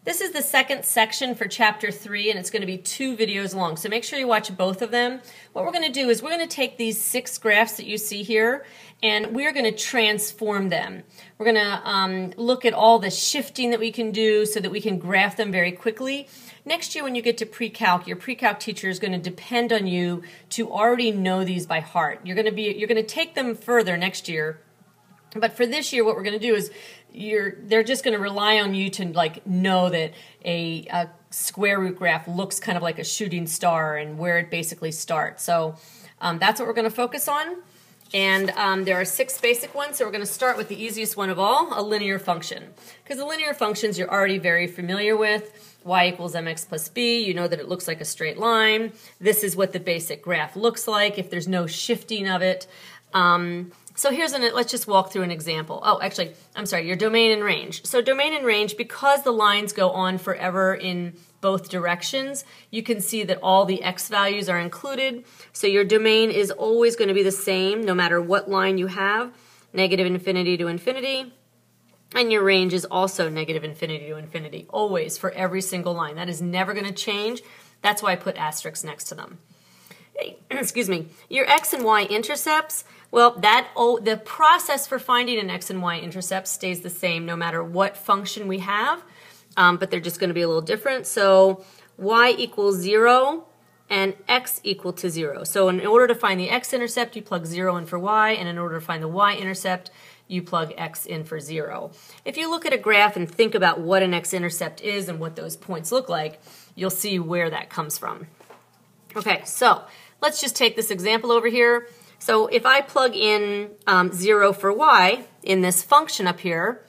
This is the second section for Chapter 3, and it's going to be 2 videos long, so make sure you watch both of them. What we're going to do is we're going to take these 6 graphs that you see here, and we're going to transform them. We're going to look at all the shifting that we can do so that we can graph them very quickly. Next year when you get to pre-calc, your pre-calc teacher is going to depend on you to already know these by heart. You're going to take them further next year. But for this year, what we're going to do is they're just going to rely on you to know that a square root graph looks kind of like a shooting star and where it basically starts. So that's what we're going to focus on. And there are 6 basic ones, so we're going to start with the easiest one of all, a linear function. Because the linear functions you're already very familiar with. Y equals mx plus b, you know that it looks like a straight line. This is what the basic graph looks like if there's no shifting of it. So let's just walk through an example. Oh, actually, I'm sorry, your domain and range. So domain and range, because the lines go on forever in both directions, you can see that all the x values are included. So your domain is always going to be the same no matter what line you have, negative infinity to infinity. And your range is also negative infinity to infinity, always for every single line. That is never going to change. That's why I put asterisks next to them. Excuse me. Your X and Y intercepts, well, the process for finding an X and Y intercept stays the same no matter what function we have, but they're just going to be a little different. So y equals 0 and x equal to 0. So in order to find the x-intercept, you plug 0 in for y, and in order to find the y-intercept, you plug x in for 0. If you look at a graph and think about what an x-intercept is and what those points look like, you'll see where that comes from. Okay, so let's just take this example over here. So if I plug in 0 for y in this function up here,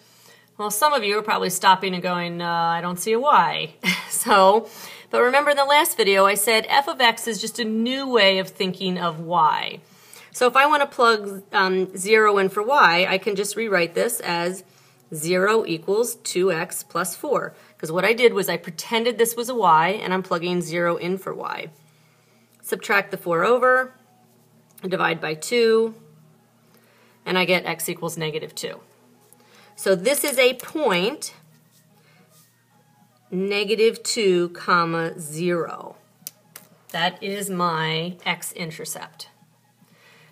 well, some of you are probably stopping and going, I don't see a y. But remember in the last video I said f of x is just a new way of thinking of y. So if I want to plug 0 in for y, I can just rewrite this as 0 equals 2x plus 4. Because what I did was I pretended this was a y, and I'm plugging 0 in for y. Subtract the 4 over, divide by 2, and I get x equals negative 2. So this is a point, negative 2 comma 0. That is my x-intercept.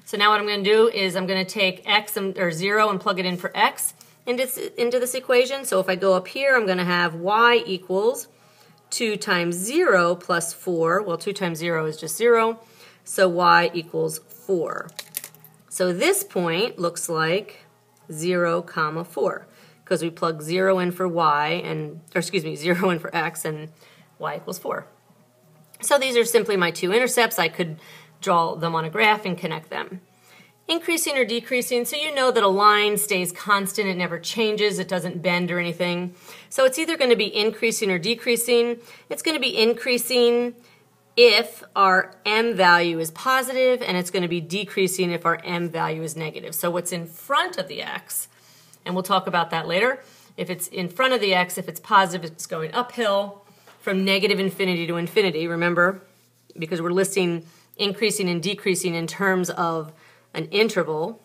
So now what I'm going to do is I'm going to take x or 0 and plug it in for x into this equation. So if I go up here, I'm going to have y equals 2 times 0 plus 4. Well, 2 times 0 is just 0. So y equals 4. So this point looks like 0 comma 4 because we plug 0 in for y or 0 in for x and y equals 4. So these are simply my 2 intercepts. I could draw them on a graph and connect them. Increasing or decreasing, so you know that a line stays constant, it never changes, it doesn't bend or anything. So it's either going to be increasing or decreasing. It's going to be increasing if our m value is positive, and it's going to be decreasing if our m value is negative. So what's in front of the x, and we'll talk about that later, if it's in front of the x, if it's positive, it's going uphill from negative infinity to infinity, remember, because we're listing increasing and decreasing in terms of an interval.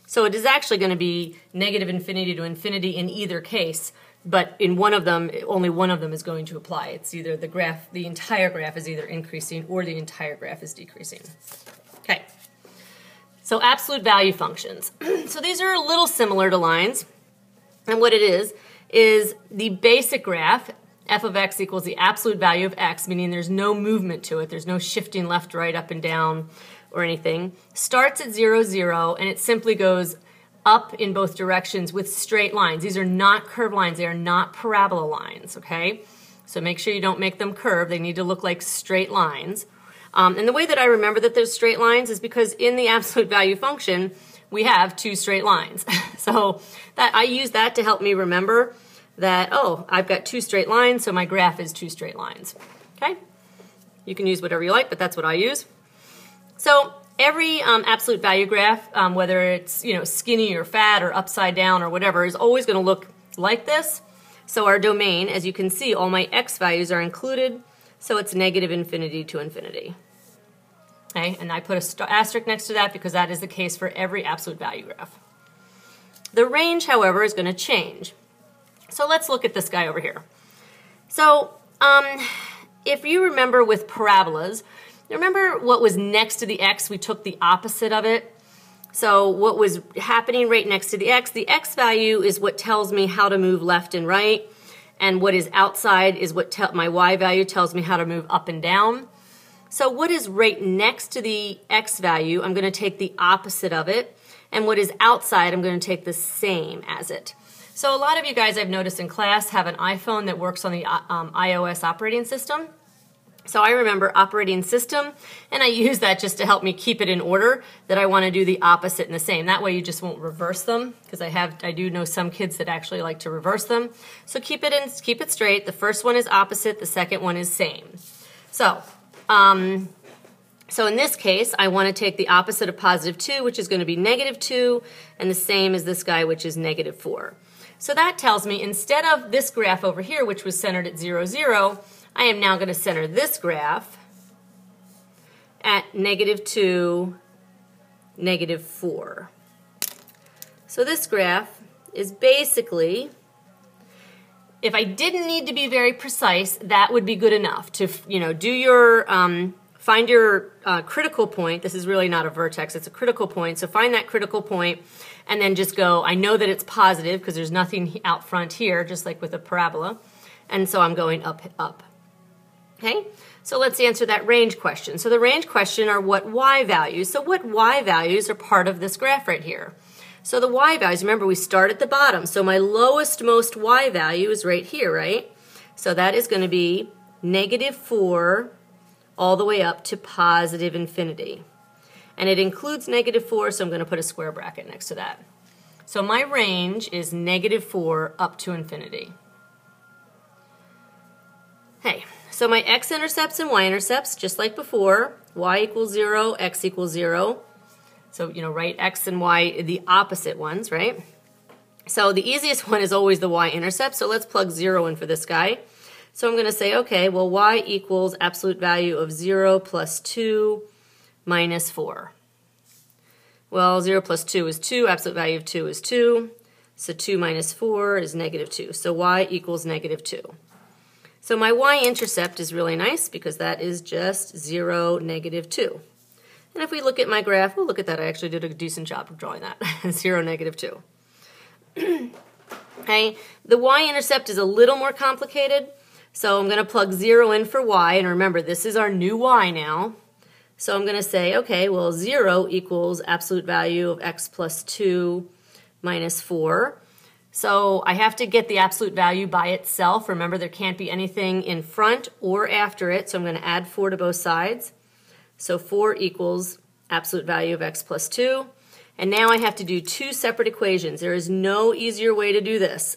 So it is actually going to be negative infinity to infinity in either case, but in one of them, only one of them is going to apply. It's either the entire graph is either increasing or the entire graph is decreasing. Okay, so absolute value functions. So these are a little similar to lines, and what it is the basic graph, f of x equals the absolute value of x, meaning there's no movement to it, there's no shifting left, right, up, and down, or anything, starts at 0, 0, and it simply goes up in both directions with straight lines. These are not curved lines. They are not parabola lines, okay? So make sure you don't make them curved. They need to look like straight lines. And the way that I remember that there's straight lines is because in the absolute value function, we have 2 straight lines. So I use that to help me remember that, oh, I've got 2 straight lines, so my graph is 2 straight lines, okay? You can use whatever you like, but that's what I use. So every absolute value graph, whether it's skinny or fat or upside down or whatever, is always going to look like this. So our domain, as you can see, all my x values are included, so it's negative infinity to infinity. Okay, and I put an asterisk next to that because that is the case for every absolute value graph. The range, however, is going to change. So let's look at this guy over here. So if you remember with parabolas, remember what was next to the x, we took the opposite of it. So what was happening right next to the x value is what tells me how to move left and right, and what is outside is what my y value tells me how to move up and down. So what is right next to the x value, I'm going to take the opposite of it, and what is outside, I'm going to take the same as it. So a lot of you guys I've noticed in class have an iPhone that works on the iOS operating system. So I remember operating system, and I use that just to help me keep it in order, that I want to do the opposite and the same. That way you just won't reverse them, because I do know some kids that actually like to reverse them. So keep it straight. The first one is opposite, the second one is same. So in this case, I want to take the opposite of positive 2, which is going to be negative 2, and the same as this guy, which is negative 4. So that tells me instead of this graph over here, which was centered at 0, 0, I am now going to center this graph at negative 2, negative 4. So this graph is basically, if I didn't need to be very precise, that would be good enough to, do your, find your critical point. This is really not a vertex, it's a critical point. So find that critical point and then just go, I know that it's positive because there's nothing out front here, just like with a parabola. And so I'm going up, up. Okay, so let's answer that range question. So the range question are what y values. So what y values are part of this graph right here? So the y values, remember we start at the bottom. So my lowest most y value is right here, right? So that is going to be negative 4 all the way up to positive infinity. And it includes negative 4, so I'm going to put a square bracket next to that. So my range is negative 4 up to infinity. Hey, so my x-intercepts and y-intercepts, just like before, y equals 0, x equals 0. So, write x and y, the opposite ones, right? So the easiest one is always the y-intercept, so let's plug 0 in for this guy. So I'm going to say, okay, well, y equals absolute value of 0 plus 2 minus 4. Well, 0 plus 2 is 2, absolute value of 2 is 2, so 2 minus 4 is negative 2. So y equals negative 2. So my y-intercept is really nice because that is just 0, negative 2. And if we look at my graph, we'll look at that. I actually did a decent job of drawing that. 0, negative 2. Okay, the y-intercept is a little more complicated. So I'm going to plug 0 in for y, and remember, this is our new y now. So I'm going to say, okay, well, 0 equals absolute value of x plus 2 minus 4. So I have to get the absolute value by itself. Remember, there can't be anything in front or after it, so I'm going to add 4 to both sides. So 4 equals absolute value of x plus 2. And now I have to do two separate equations. There is no easier way to do this.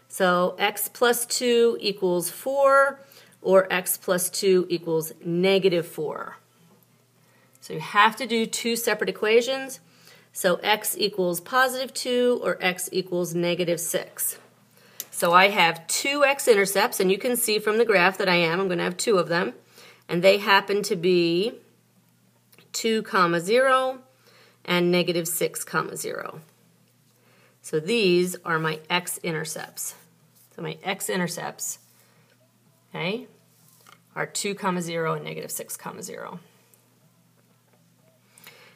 So x plus 2 equals 4, or x plus 2 equals negative 4. So you have to do two separate equations. So x equals positive 2, or x equals negative 6. So I have two x-intercepts, and you can see from the graph that I'm going to have two of them. And they happen to be 2, 0, and negative 6, 0. So these are my x-intercepts. So my x-intercepts, okay, are 2, 0, and negative 6, 0.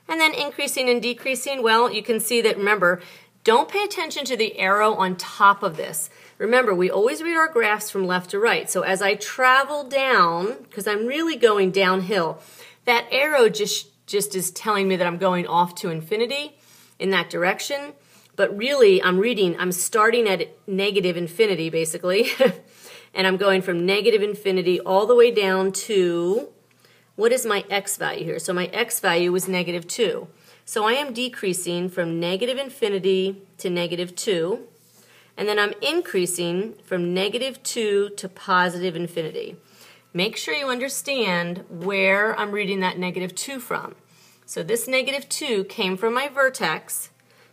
And then increasing and decreasing, well, you can see that, remember, don't pay attention to the arrow on top of this. Remember, we always read our graphs from left to right. So as I travel down, because I'm really going downhill, that arrow just is telling me that I'm going off to infinity in that direction. But really, I'm starting at negative infinity, basically. And I'm going from negative infinity all the way down to, what is my x value here? So my x value was negative 2. So I am decreasing from negative infinity to negative 2. And then I'm increasing from negative 2 to positive infinity. Make sure you understand where I'm reading that negative 2 from. So this negative 2 came from my vertex,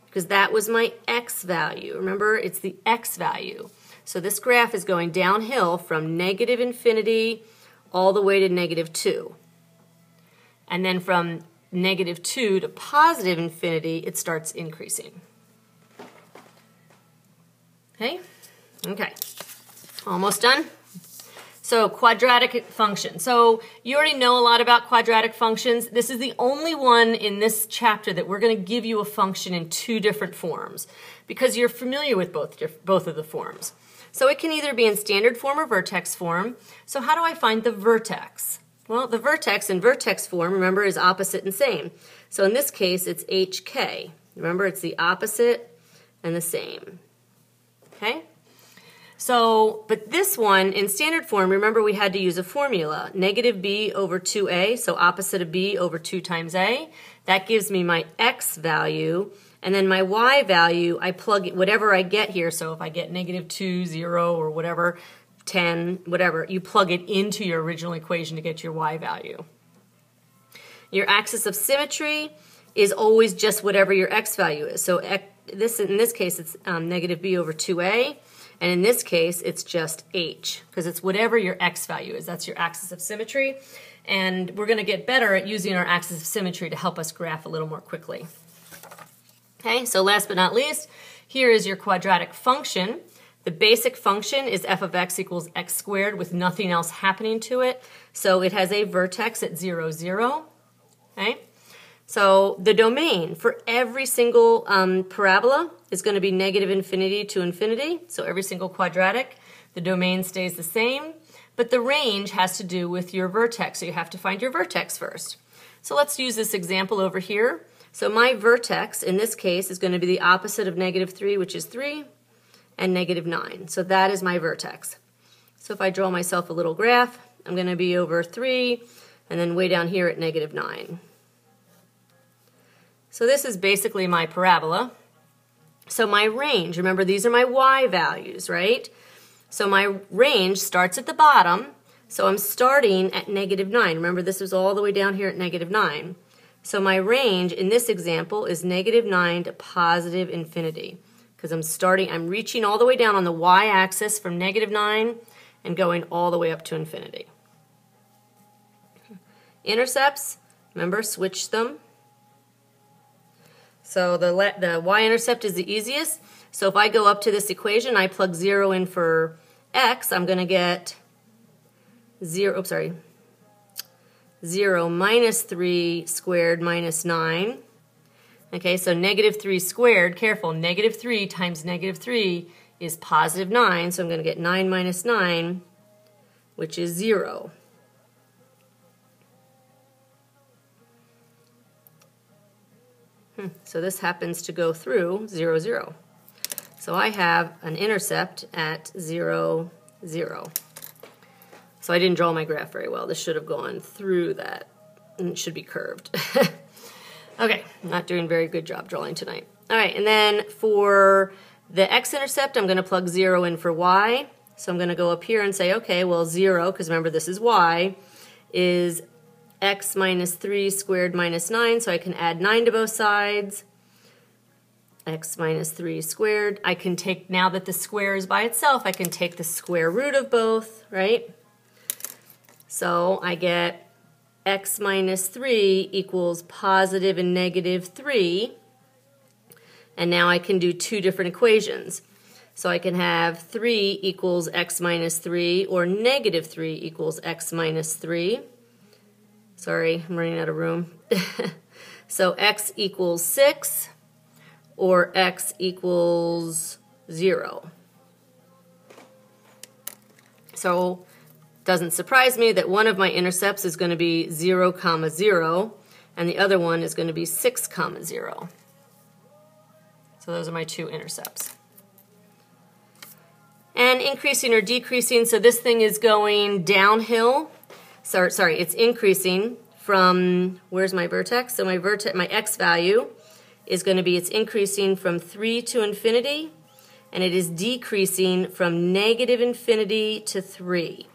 because that was my x value. Remember, it's the x value. So this graph is going downhill from negative infinity all the way to negative 2. And then from negative 2 to positive infinity, it starts increasing. Okay? Okay. Almost done. So quadratic function. So you already know a lot about quadratic functions. This is the only one in this chapter that we're going to give you a function in two different forms because you're familiar with both of the forms. So it can either be in standard form or vertex form. So how do I find the vertex? Well, the vertex in vertex form, remember, is opposite and same. So in this case, it's HK. Remember, it's the opposite and the same. Okay? So, but this one, in standard form, remember we had to use a formula. Negative b over 2a, so opposite of b over 2 times a. That gives me my x value. And then my y value, I plug whatever I get here. So if I get negative 2, 0, or whatever, 10, whatever, you plug it into your original equation to get your y value. Your axis of symmetry is always just whatever your x value is. So in this case, it's negative b over 2a. And in this case, it's just h, because it's whatever your x value is. That's your axis of symmetry. And we're going to get better at using our axis of symmetry to help us graph a little more quickly. Okay, so last but not least, here is your quadratic function. The basic function is f of x equals x squared with nothing else happening to it. So it has a vertex at 0, 0. Okay? So the domain for every single parabola is going to be negative infinity to infinity. So every single quadratic, the domain stays the same. But the range has to do with your vertex. So you have to find your vertex first. So let's use this example over here. So my vertex in this case is going to be the opposite of negative 3, which is 3, and negative 9. So that is my vertex. So if I draw myself a little graph, I'm going to be over 3, and then way down here at negative 9. So this is basically my parabola. So my range, remember these are my y values, right? So my range starts at the bottom. So I'm starting at negative 9. Remember this was all the way down here at negative 9. So my range in this example is negative 9 to positive infinity. Because I'm reaching all the way down on the y-axis from negative 9 and going all the way up to infinity. Intercepts, remember, switch them. So the y-intercept is the easiest. So if I go up to this equation, I plug 0 in for x, I'm going to get 0 minus 3 squared minus 9. Okay, so negative 3 squared, careful, negative 3 times negative 3 is positive 9. So I'm going to get 9 minus 9, which is 0. So this happens to go through 0, 0. So I have an intercept at 0, 0. So I didn't draw my graph very well. This should have gone through that, and it should be curved. Okay, not doing a very good job drawing tonight. All right, and then for the x-intercept, I'm going to plug 0 in for y. So I'm going to go up here and say, okay, well 0, because remember this is y, is x minus 3 squared minus 9, so I can add 9 to both sides. X minus 3 squared. I can take, now that the square is by itself, I can take the square root of both, right? So I get x minus 3 equals positive and negative 3. And now I can do two different equations. So I can have 3 equals x minus 3 or negative 3 equals x minus 3. Sorry, I'm running out of room. So x equals 6 or x equals 0. So it doesn't surprise me that one of my intercepts is going to be 0, 0, and the other one is going to be 6, 0. So those are my two intercepts. And increasing or decreasing, so this thing is going downhill. Sorry, it's increasing from, where's my vertex? So my x value is going to be, it's increasing from 3 to infinity, and it is decreasing from negative infinity to 3.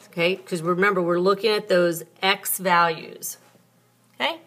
Okay, because remember, we're looking at those x values. Okay?